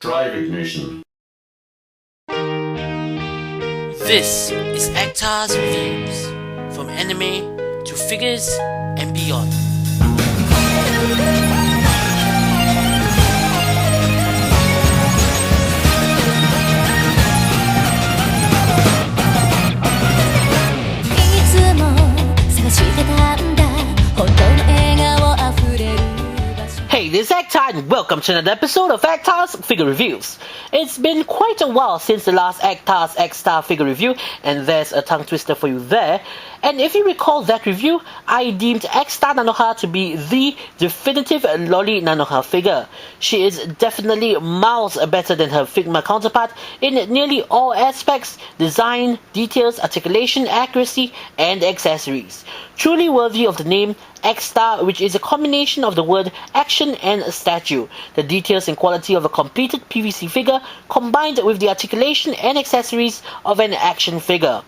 Drive ignition. This is ActSta's Reviews, from anime to figures and beyond. Hey, this is ActSta and welcome to another episode of ActSta's Figure Reviews. It's been quite a while since the last ActSta figure review, and there's a tongue twister for you there. And if you recall that review, I deemed ActSta Nanoha to be the definitive Loli Nanoha figure. She is definitely miles better than her Figma counterpart in nearly all aspects: design, details, articulation, accuracy, and accessories. Truly worthy of the name ActSta, which is a combination of the word action and statue. The details and quality of a completed PVC figure combined with the articulation and accessories of an action figure.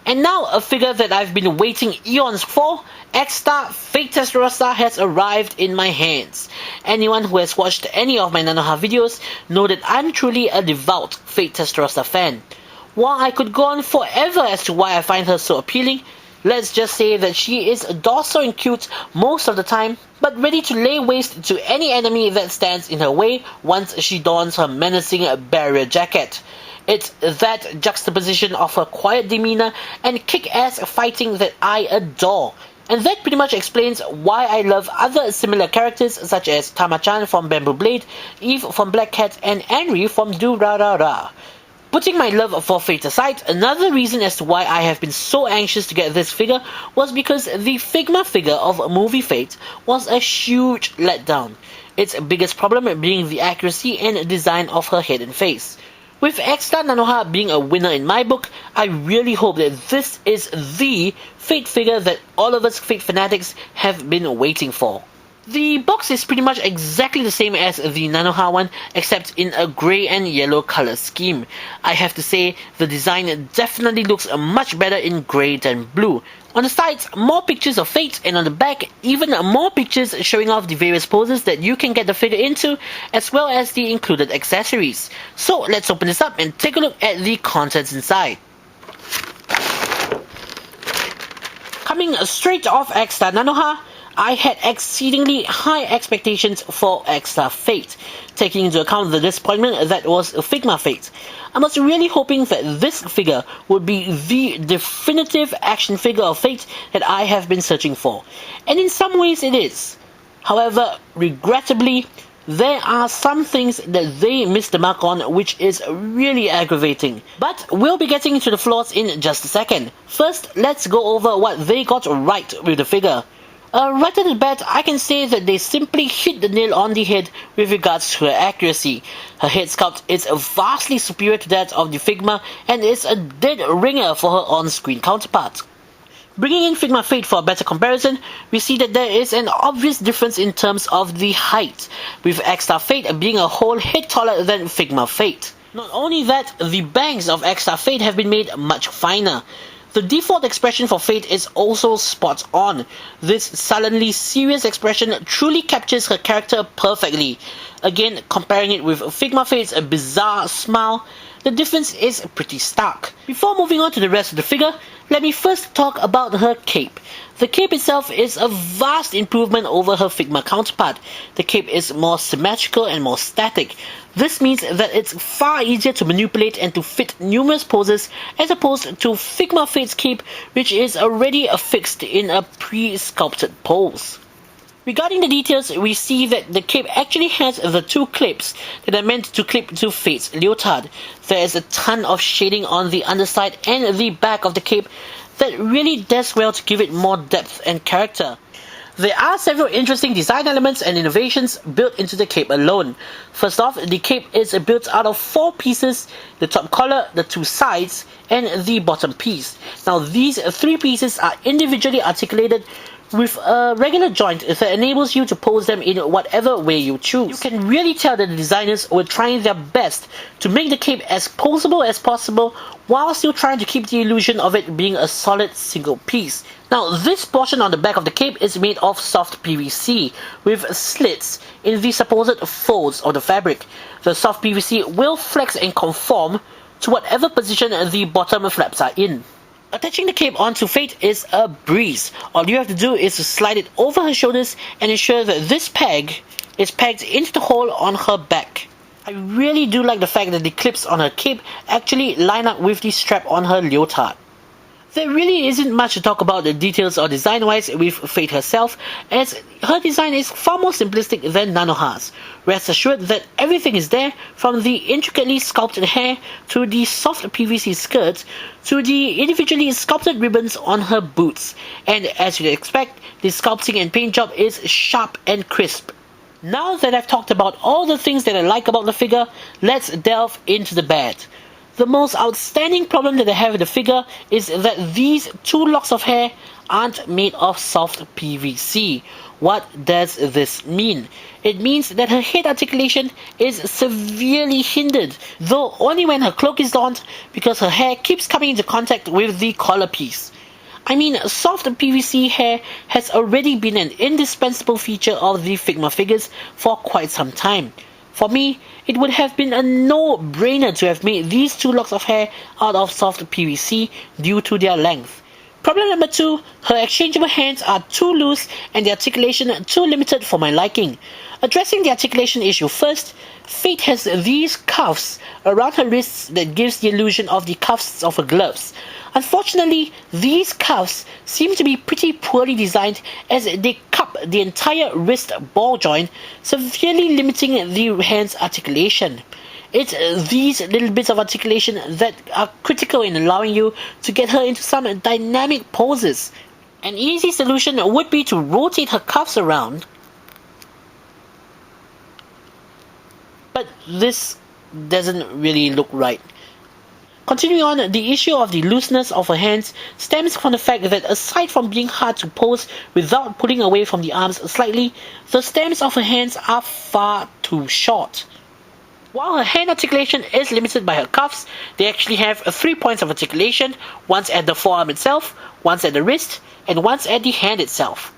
And now a figure that I've been waiting eons for, ActSta Fate Testarossa, has arrived in my hands. Anyone who has watched any of my Nanoha videos know that I'm truly a devout Fate Testarossa fan. While I could go on forever as to why I find her so appealing, let's just say that she is docile and cute most of the time, but ready to lay waste to any enemy that stands in her way once she dons her menacing barrier jacket. It's that juxtaposition of her quiet demeanor and kick-ass fighting that I adore. And that pretty much explains why I love other similar characters such as Tama-chan from Bamboo Blade, Eve from Black Cat, and Anri from Do-Ra-Ra-Ra. Putting my love for Fate aside, another reason as to why I have been so anxious to get this figure was because the Figma figure of movie Fate was a huge letdown. Its biggest problem being the accuracy and design of her head and face. With ActSta Nanoha being a winner in my book, I really hope that this is the Fate figure that all of us Fate Fanatics have been waiting for. The box is pretty much exactly the same as the Nanoha one, except in a grey and yellow color scheme. I have to say, the design definitely looks much better in grey than blue. On the sides, more pictures of Fate, and on the back, even more pictures showing off the various poses that you can get the figure into, as well as the included accessories. So let's open this up and take a look at the contents inside. Coming straight off ActSta Nanoha, I had exceedingly high expectations for ActSta Fate, taking into account the disappointment that was Figma Fate. I was really hoping that this figure would be the definitive action figure of Fate that I have been searching for, and in some ways it is. However, regrettably, there are some things that they missed the mark on, which is really aggravating. But we'll be getting into the flaws in just a second. First, let's go over what they got right with the figure. Right at the bat, I can say that they simply hit the nail on the head with regards to her accuracy. Her head sculpt is vastly superior to that of the Figma and is a dead ringer for her on-screen counterpart. Bringing in Figma Fate for a better comparison, we see that there is an obvious difference in terms of the height, with ActSta Fate being a whole head taller than Figma Fate. Not only that, the bangs of ActSta Fate have been made much finer. The default expression for Fate is also spot on. This sullenly serious expression truly captures her character perfectly. Again, comparing it with Figma Fate's bizarre smile, the difference is pretty stark. Before moving on to the rest of the figure, let me first talk about her cape. The cape itself is a vast improvement over her Figma counterpart. The cape is more symmetrical and more static. This means that it's far easier to manipulate and to fit numerous poses as opposed to Figma Fate's cape, which is already affixed in a pre-sculpted pose. Regarding the details, we see that the cape actually has the two clips that are meant to clip to Fate's leotard. There is a ton of shading on the underside and the back of the cape that really does well to give it more depth and character. There are several interesting design elements and innovations built into the cape alone. First off, the cape is built out of 4 pieces: the top collar, the 2 sides, and the bottom piece. Now these 3 pieces are individually articulated with a regular joint that enables you to pose them in whatever way you choose. You can really tell that the designers were trying their best to make the cape as poseable as possible while still trying to keep the illusion of it being a solid single piece. Now, this portion on the back of the cape is made of soft PVC with slits in the supposed folds of the fabric. The soft PVC will flex and conform to whatever position the bottom flaps are in. Attaching the cape onto Fate is a breeze. All you have to do is to slide it over her shoulders and ensure that this peg is pegged into the hole on her back. I really do like the fact that the clips on her cape actually line up with the strap on her leotard. There really isn't much to talk about the details or design-wise with Fate herself, as her design is far more simplistic than Nanoha's. Rest assured that everything is there, from the intricately sculpted hair to the soft PVC skirts to the individually sculpted ribbons on her boots. And as you'd expect, the sculpting and paint job is sharp and crisp. Now that I've talked about all the things that I like about the figure, let's delve into the bad. The most outstanding problem that I have with the figure is that these two locks of hair aren't made of soft PVC. What does this mean? It means that her head articulation is severely hindered, though only when her cloak is donned, because her hair keeps coming into contact with the collar piece. I mean, soft PVC hair has already been an indispensable feature of the Figma figures for quite some time. For me, it would have been a no-brainer to have made these two locks of hair out of soft PVC due to their length. Problem number 2, her exchangeable hands are too loose and the articulation too limited for my liking. Addressing the articulation issue first, Fate has these cuffs around her wrists that gives the illusion of the cuffs of her gloves. Unfortunately, these cuffs seem to be pretty poorly designed, as they cup the entire wrist ball joint, severely limiting the hand's articulation. It's these little bits of articulation that are critical in allowing you to get her into some dynamic poses. An easy solution would be to rotate her cuffs around, but this doesn't really look right. Continuing on, the issue of the looseness of her hands stems from the fact that aside from being hard to pose without pulling away from the arms slightly, the stems of her hands are far too short. While her hand articulation is limited by her cuffs, they actually have 3 points of articulation, once at the forearm itself, once at the wrist, and once at the hand itself.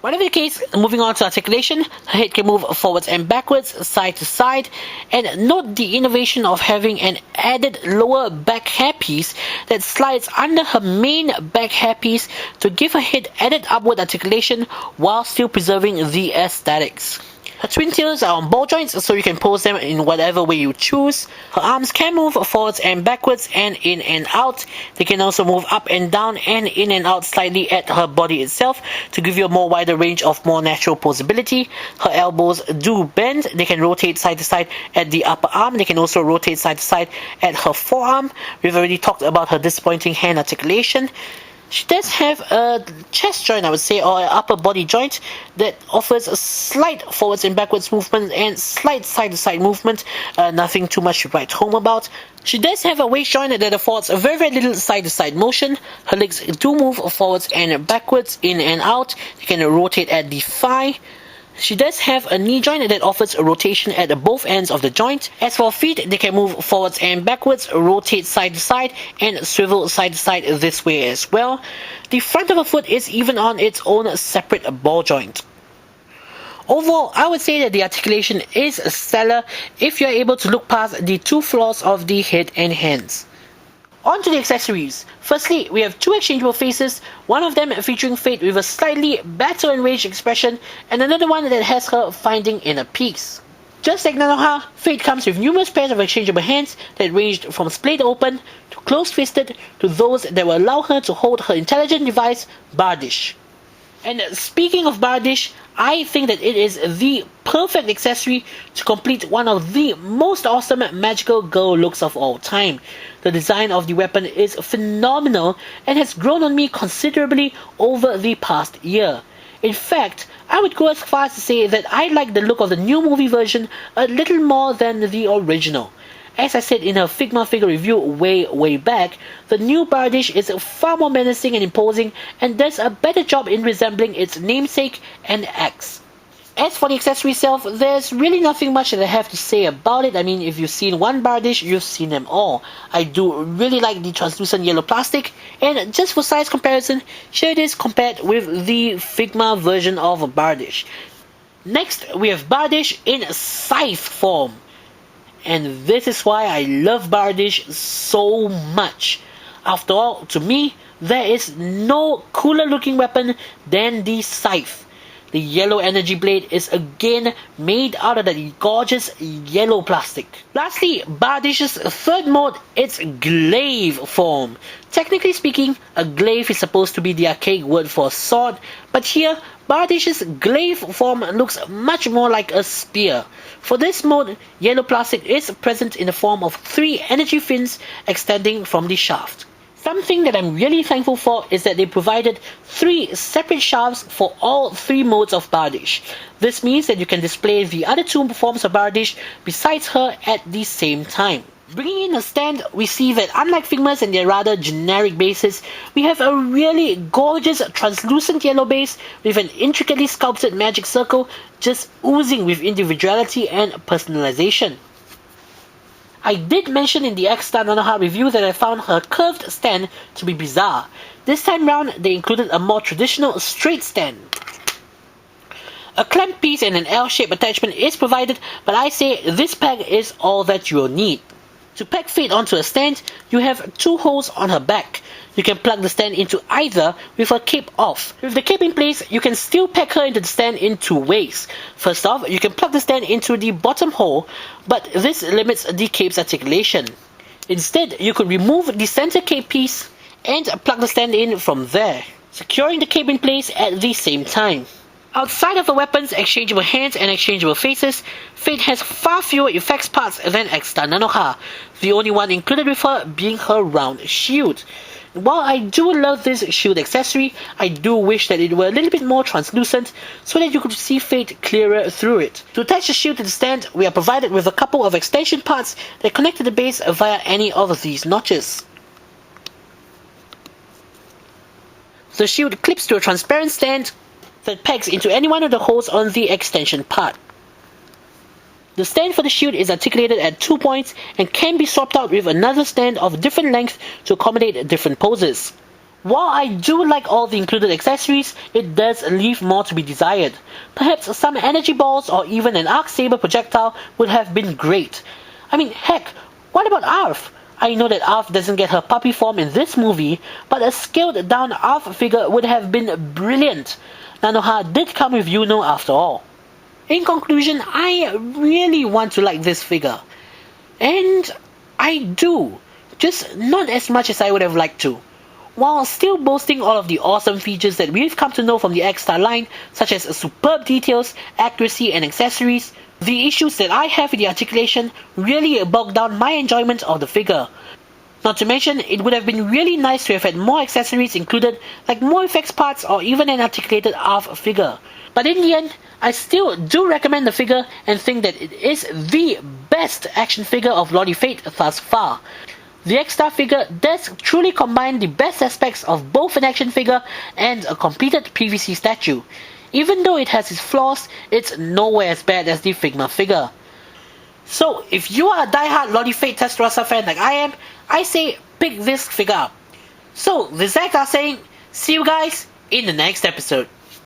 Whatever the case, moving on to articulation, her head can move forwards and backwards, side to side, and note the innovation of having an added lower back hairpiece that slides under her main back hairpiece to give her head added upward articulation while still preserving the aesthetics. Her twin tails are on ball joints, so you can pose them in whatever way you choose. Her arms can move forwards and backwards and in and out. They can also move up and down and in and out slightly at her body itself to give you a more wider range of more natural posability. Her elbows do bend. They can rotate side to side at the upper arm. They can also rotate side to side at her forearm. We've already talked about her disappointing hand articulation. She does have a chest joint, I would say, or an upper body joint that offers a slight forwards and backwards movement and slight side-to-side movement, nothing too much to write home about. She does have a waist joint that affords a very, very little side-to-side motion. Her legs do move forwards and backwards, in and out. They can rotate at the thigh. She does have a knee joint that offers a rotation at both ends of the joint. As for feet, they can move forwards and backwards, rotate side to side, and swivel side to side this way as well. The front of her foot is even on its own separate ball joint. Overall, I would say that the articulation is stellar if you're able to look past the two flaws of the head and hands. On to the accessories. Firstly, we have two exchangeable faces, one of them featuring Fate with a slightly battle enraged expression, and another one that has her finding inner peace. Just like Nanoha, Fate comes with numerous pairs of exchangeable hands that ranged from splayed open to closed fisted to those that will allow her to hold her intelligent device, Bardish. And speaking of Bardish, I think that it is the perfect accessory to complete one of the most awesome magical girl looks of all time. The design of the weapon is phenomenal and has grown on me considerably over the past year. In fact, I would go as far as to say that I like the look of the new movie version a little more than the original. as I said in a Figma figure review way back, the new Bardish is far more menacing and imposing and does a better job in resembling its namesake and axe. As for the accessory itself, there's really nothing much that I have to say about it. I mean, if you've seen one Bardish, you've seen them all. I do really like the translucent yellow plastic, and just for size comparison, here it is compared with the Figma version of Bardish. Next, we have Bardish in scythe form. And this is why I love Bardish so much. After all, to me, there is no cooler looking weapon than the scythe. The yellow energy blade is again made out of that gorgeous yellow plastic. Lastly, Bardish's third mode, its glaive form. Technically speaking, a glaive is supposed to be the archaic word for a sword, but here, Bardish's glaive form looks much more like a spear. For this mode, yellow plastic is present in the form of 3 energy fins extending from the shaft. Something that I'm really thankful for is that they provided 3 separate shafts for all 3 modes of Bardish. This means that you can display the other 2 forms of Bardish besides her at the same time. Bringing in a stand, we see that unlike Figma's and their rather generic bases, we have a really gorgeous translucent yellow base with an intricately sculpted magic circle just oozing with individuality and personalization. I did mention in the ActSta review that I found her curved stand to be bizarre. This time round, they included a more traditional straight stand. A clamp piece and an L-shaped attachment is provided, but I say this peg is all that you'll need. To peg Fate onto a stand, you have 2 holes on her back. You can plug the stand into either with her cape off. With the cape in place, you can still peg her into the stand in 2 ways. First off, you can plug the stand into the bottom hole, but this limits the cape's articulation. Instead, you could remove the center cape piece and plug the stand in from there, securing the cape in place at the same time. Outside of her weapons, exchangeable hands, and exchangeable faces, Fate has far fewer effects parts than ActSta, the only one included with her being her round shield. While I do love this shield accessory, I do wish that it were a little bit more translucent so that you could see Fate clearer through it. To attach the shield to the stand, we are provided with a couple of extension parts that connect to the base via any of these notches. The shield clips to a transparent stand that pegs into any one of the holes on the extension part. The stand for the shield is articulated at 2 points and can be swapped out with another stand of different length to accommodate different poses. While I do like all the included accessories, it does leave more to be desired. Perhaps some energy balls or even an arc saber projectile would have been great. I mean, heck, what about Arf? I know that Arf doesn't get her puppy form in this movie, but a scaled down Arf figure would have been brilliant. Nanoha did come with Yuno after all. In conclusion, I really want to like this figure. And I do. Just not as much as I would have liked to. While still boasting all of the awesome features that we've come to know from the ActSta line, such as superb details, accuracy, and accessories, the issues that I have with the articulation really bogged down my enjoyment of the figure. Not to mention, it would have been really nice to have had more accessories included, like more effects parts or even an articulated ARF figure. But in the end, I still do recommend the figure and think that it is the best action figure of Loli Fate thus far. The ActSta figure does truly combine the best aspects of both an action figure and a completed PVC statue. Even though it has its flaws, it's nowhere as bad as the Figma figure. So, if you are a die-hard Loli Fate Testarossa fan like I am, I say pick this figure up. So, this is ActSta saying, see you guys in the next episode.